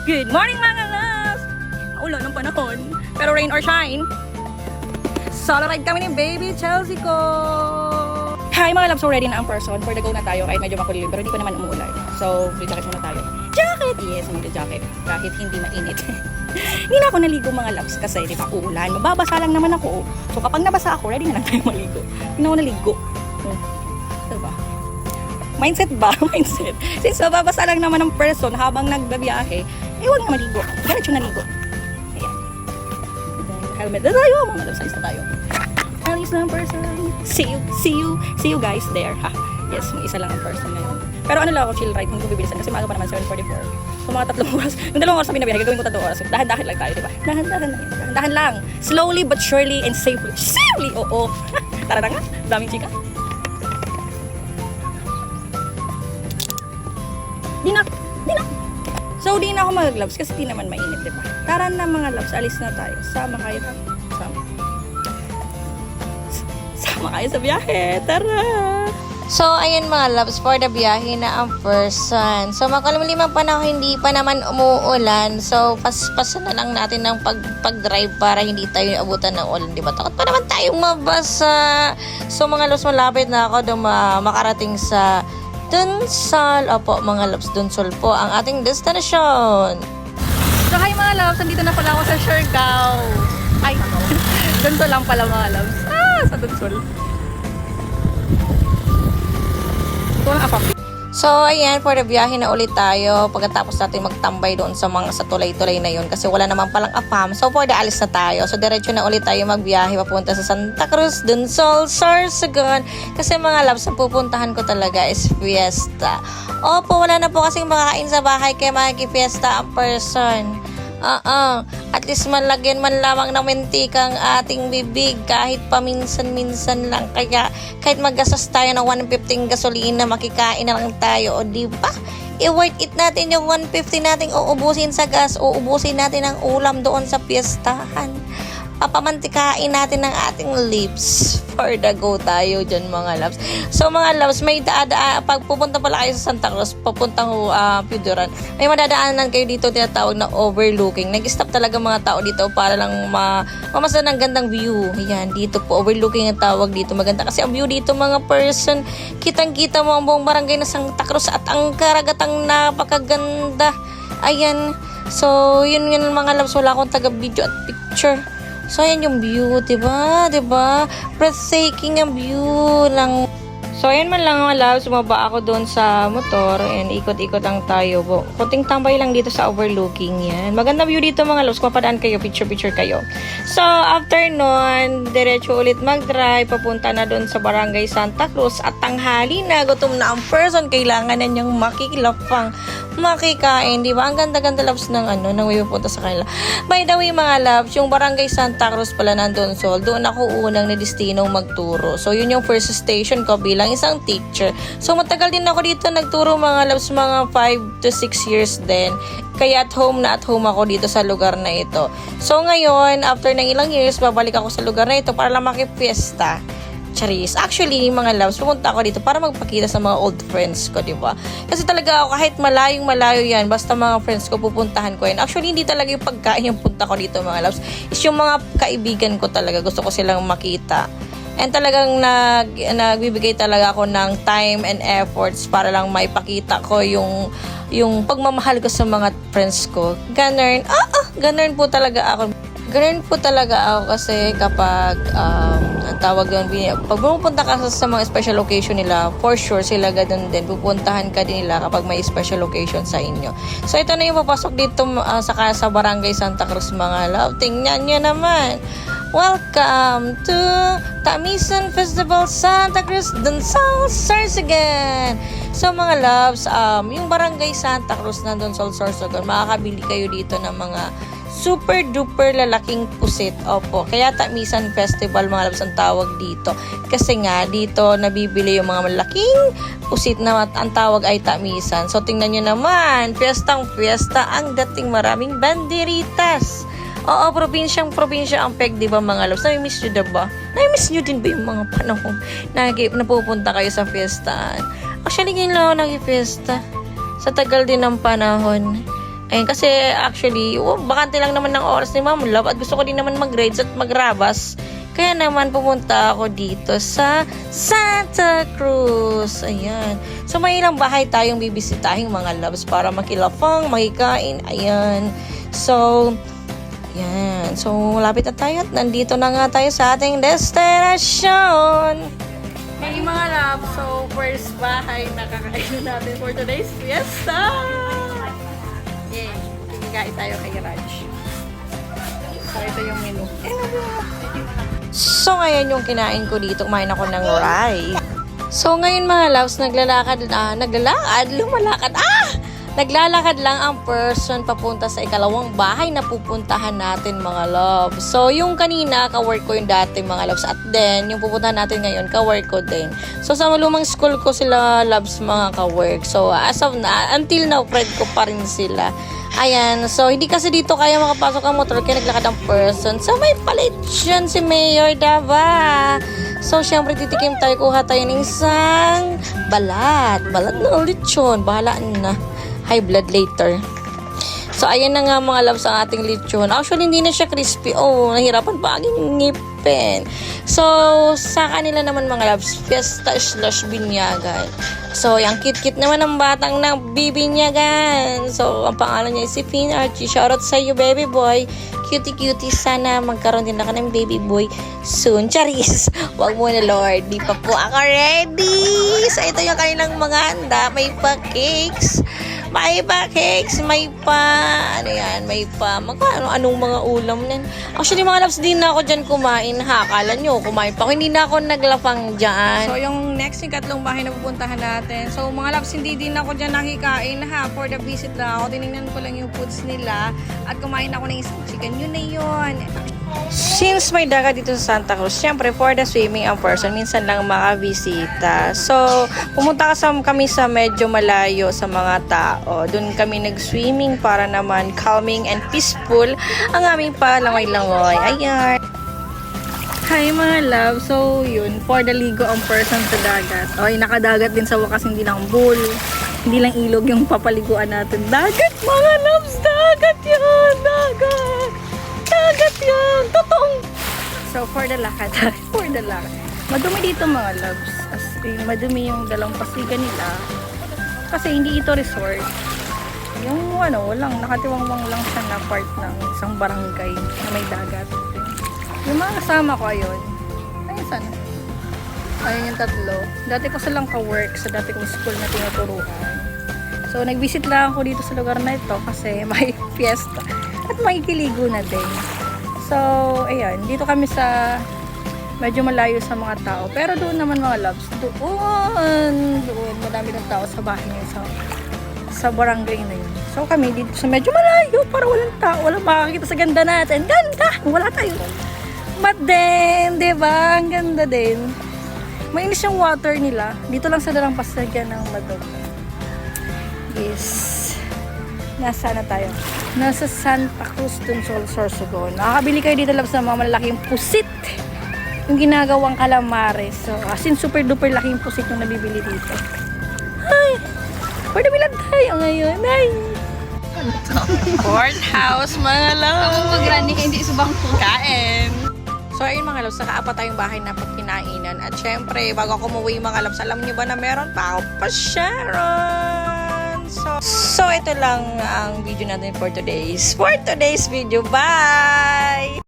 Good morning mga loves! Ulan ng panahon, pero rain or shine, solo ride kami ni baby Chelsea ko! Hi mga loves, so ready na ang person for the go na tayo kahit medyo makulimlim pero hindi pa naman umuulan. So, may jacket muna tayo. Jacket! Yes, may jacket kahit hindi mainit. Hindi na ako naligo mga loves kasi di ba uulan, mababasa lang naman ako. So kapag nabasa ako, ready na lang tayo maligo. Hindi na ako naligo. Diba? Mindset ba? Mindset. Since mababasa lang naman ng person habang nagbabiyahe, huwag na maligo. Diretso naligo. Ayan. Helmet na tayo. Mga loves, alis na tayo. Alis na ang person. See you guys there. Ha? Yes, may isa lang ang person ngayon. Pero ano lang ako, chill ride, hindi ko bibilisan kasi maaga pa naman 7:44. So mga 3 oras, yung 2 oras na binabiyahe, gagawin ko 3 oras. Dahan-dahan lang tayo, diba? Dahan-dahan lang. Dahan-dahan lang. Slowly but surely and safely. Safely! Oo. Tara na nga, daming chika. Di na. So, di na ako mag-gloves kasi di naman mainit, diba? Tara na mga loves, alis na tayo. Sama kayo. Sama kayo sa biyahe. Tara! So, ayan mga loves, for the biyahe na ang person. So, makalimlimang panahon, hindi pa naman umuulan. So, paspasan na lang natin ng pag-drive para hindi tayo abutan ng ulan, diba? Takot pa naman tayong mabasa. So, mga loves, malapit na ako makarating sa Dunsol. Opo, mga loves, Dunsol po ang ating destination. So, hi mga loves, nandito na pala ako sa Siargao. Ay, Dunsol lang pala mga loves. Sa Dunsol. Ito lang apap. So, ayan, for the biyahe na ulit tayo. Pagkatapos natin magtambay doon sa tulay-tulay na yun kasi wala naman palang apam. So, for the alis na tayo. So, diretso na ulit tayo magbiyahe papunta sa Santa Cruz, Dunsol, Sorsogon. Kasi mga loves, ang pupuntahan ko talaga is fiesta. Opo, wala na po kasing makakain sa bahay kaya makikifiesta ang person. At least malagyan man lamang ng mantika ang ating bibig kahit paminsan-minsan lang. Kaya kahit maggastos tayo ng 150 gasolina, makikain na lang tayo. O diba? I-worth it natin yung 150 nating uubusin sa gas, uubusin natin ang ulam doon sa piyestahan. Papamantikain natin ng ating lips. For the go tayo dyan mga loves. So mga loves, may pag pupunta pala kayo sa Santa Cruz, papuntang Piuduran, may madadaanan kayo dito tinatawag na overlooking. Nag-stop talaga mga tao dito para lang mamasdan ng gandang view. Ayan, dito po, overlooking ang tawag dito. Maganda kasi ang view dito mga person. Kitang-kita mo ang buong barangay na Santa Cruz at ang karagatang napakaganda. Ayan. So, yun mga loves, wala akong taga-video at picture. So, ayan yung view, diba? Diba? Breathtaking ang view lang. So, ayan man lang mga loves, sumaba ako doon sa motor and ikot-ikot lang tayo. Kunting tambay lang dito sa overlooking yan. Maganda view dito mga loves, kung mapadaan kayo, picture-picture kayo. So, after nun, diretso ulit mag-drive, papunta na doon sa Barangay Santa Cruz at tanghali na, gutom na ang person, kailangan na niyang makikilapang makikain, di ba? Ang ganda-ganda loves ng nang may pupunta sa kanila. By the way, mga loves, yung Barangay Santa Cruz pala nandun, so doon ako unang na destinong magturo. So, yun yung first station ko bilang isang teacher. So, matagal din ako dito nagturo mga loves, mga 5 to 6 years din. Kaya at home ako dito sa lugar na ito. So, ngayon, after ng ilang years, babalik ako sa lugar na ito para lang makipiesta. Charis. Actually, mga loves, pumunta ako dito para magpakita sa mga old friends ko, di ba? Kasi talaga ako, kahit malayo yan, basta mga friends ko, pupuntahan ko yan. Actually, hindi talaga yung pagkain yung punta ko dito, mga loves. Is yung mga kaibigan ko talaga. Gusto ko silang makita. And talagang nagbibigay talaga ako ng time and efforts para lang maipakita ko yung pagmamahal ko sa mga friends ko. Ganun po talaga ako. Ganun po talaga ako kasi kapag ang tawag doon, pag pupunta ka sa mga special occasion nila, for sure sila ganun din. Pupuntahan ka din nila kapag may special occasion sa inyo. So ito na yung papasok dito sa Barangay Santa Cruz mga love. Tingnan nyo naman. Welcome to Tamisan Festival Santa Cruz, Dunsol, Sorsogon. So mga loves, yung Barangay Santa Cruz na Dunsol, Sorsogon, makakabili kayo dito ng mga super duper lalaking pusit. Opo, kaya Tamisan Festival mga loves ang tawag dito. Kasi nga dito nabibili yung mga malaking pusit na ang tawag ay Tamisan. So tingnan nyo naman, fiestang fiesta ang dating maraming banderitas. Oo, probinsya ang peg, di ba mga loves? Nami-miss nyo diba? Nami-miss nyo din ba yung mga panahon na napupunta kayo sa fiestaan? Actually, ngayon lang ako nag-fiesta. Sa tagal din ng panahon. Ayun, kasi actually, bakante lang naman ng oras ni Ma'am Love at gusto ko din naman mag-grades at magrabas. Kaya naman pumunta ako dito sa Santa Cruz. Ayan. So may ilang bahay tayong bibisitahin mga loves para makilafang, makikain. Ayan. So, ayan. So malapit na tayo at nandito na nga tayo sa ating destination. Hey mga love, so first bahay na kakainin natin for today's fiesta. Yay! Kikikain tayo kay Raj. So ito yung menu. So, ngayon yung kinain ko dito, kumain ako ng rice. So, ngayon mga loves, naglalakad lang ang person papunta sa ikalawang bahay na pupuntahan natin mga loves. So, yung kanina, ka-work ko yung dati mga loves. At then, yung pupuntahan natin ngayon, ka-work ko din. So, sa lumang school ko sila loves mga ka-work. So, as of na, until now, friend ko pa rin sila. Ayan, so hindi kasi dito kaya makapasok ang motor kaya naglakad ang person. So may palit dyan si Mayor Dava. So syempre titikim tayo, kuha tayo ng isang balat na lechon. Bahala na, high blood later. So ayan na nga mga loves ang ating lechon. Actually hindi na siya crispy. Oh, nahirapan pa aking ngipin. So sa kanila naman mga loves, fiesta / binyagan. So, yung cute-cute naman ng batang nagbibinyagan. So, ang pangalan niya si Finn Archie. Shoutout sa iyo, baby boy. Cutie-cutie. Sana magkaroon din ako ng baby boy soon. Charis! Wag mo na, Lord. Di pa po ako ready. So, ito yung kanilang mga handa. May pa cakes. May pa cakes. May pa, ano yan, may pa, anong mga ulam nin. Actually, mga loves, din na ako dyan kumain, ha? Akala nyo, kumain pa ako. Hindi na ako naglapang dyan. So yung next yung katlong bahay na pupuntahan natin. So mga loves, hindi din ako dyan nakikain ha. For the visit lang ako. Tinignan ko lang yung foods nila. At kumain ako ng isang chicken. Yun na yun. Since may dagat dito sa Santa Cruz, syempre for the swimming ang person, minsan lang makabisita. So, pumunta kami sa medyo malayo sa mga tao. Doon kami nag-swimming para naman calming and peaceful ang aming palangoy-langoy. Ayan. Hi mga love. So yun, for the ligo ang person sa dagat. Okay, nakadagat din sa wakas, hindi lang pool. Hindi lang ilog yung papaliguan natin. Dagat mga loves! Dagat yan! Dagat! Dagat yan! Totoong! So for the lakad. For the lakad. Madumi dito mga loves. As in, madumi yung dalawang pasigan nila. Kasi hindi ito resort. Yung lang, nakatiwangwang lang siya na part ng isang barangay na may dagat. Yung mga kasama ko ayun. Ayun sana. Ayun yung tatlo. Dati ko silang ka-work sa dati kong school na tinuturuan. So nag-visit lang ako dito sa lugar na ito kasi may fiesta. At makikiligo na din. So, ayan. Dito kami sa medyo malayo sa mga tao. Pero doon naman mga loves. Doon. Madami ng tao sa bahay niya. Sa barangay na yun. So kami dito sa medyo malayo para walang tao. Walang makakita sa ganda natin. Ganda! Wala tayo. But then, diba? Ang ganda din. Mainis yung water nila. Dito lang sa dalang pasagyan ng Madog. Yes. Nasa na tayo? Nasa Santa Cruz, Dunsol, Sorsogon. Nakakabili kayo dito lang sa mga malalaking pusit. Yung ginagawang calamares. So, as in super duper laking pusit yung nabibili dito. Ay! Pwede bilang tayo ngayon. Ay! Courthouse, mga love! Ako mag-running, hindi subang ko. Kain! So, ayun mga loves, nakaapat tayong bahay na pagkinainan. At syempre, bago ako umuwi mga loves, alam niyo ba na meron pa ako pa Sharon? So ito lang ang video natin for today's video. Bye!